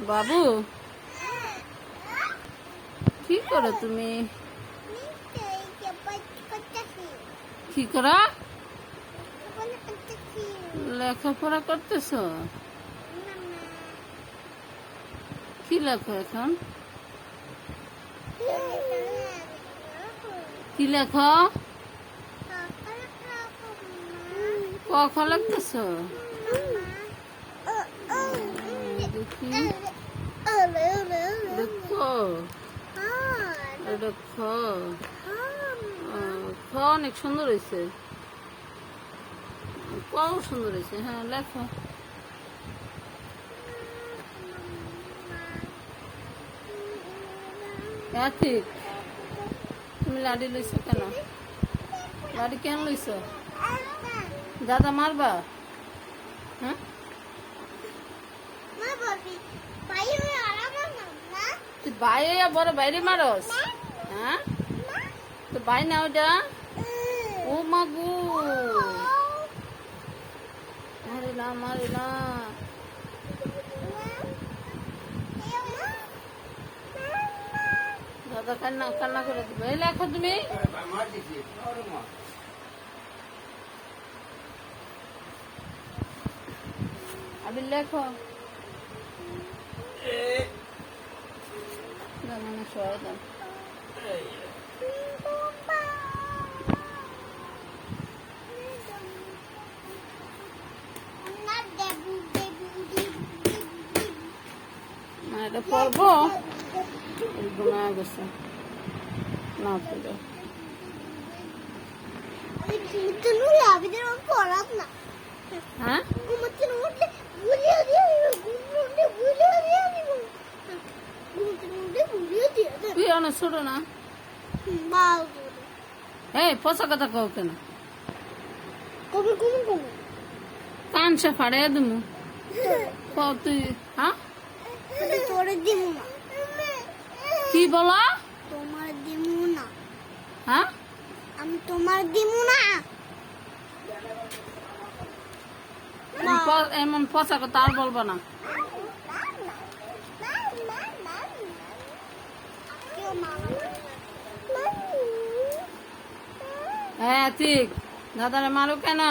বাবু কি করো তুমি? কি করো? লেখাপড়া করতেছ? কি লেখো এখন? কি লেখো? ক খ লিখতেছ? দেখি দেখো এটা খ। খ অনেক সুন্দর হয়েছে, কও সুন্দর হয়েছে। হ্যাঁ লেখো। হ্যাঁ ঠিক। তুমি লাডি লইছো কেন? লাডি কেন লইছো? দাদা মারবা? হ্যাঁ তুই বাইরে বড় বাইরে মারস? হ্যাঁ তো বাই না ওটা। ও মাগু মারে না মারে না। দাদা কান্না কান্না করে দিবে। এই লেখো তুমি। আবির লেখো। মানে সবাই দাম এটা পড়বো। ঘুমা গেছে না পড়ে। হ্যাঁ তুই অনেক ছোট না? এই পচা কথা কও কেন? কান সে ফাড়ে দিমু। তুই হ্যাঁ কি বলো? তোমার দিমু না। হ্যাঁ আমি তোমার দিমু না। এমন পচা কথা আর বলবো না। হ্যাঁ ঠিক। দাদারে মারো কেন?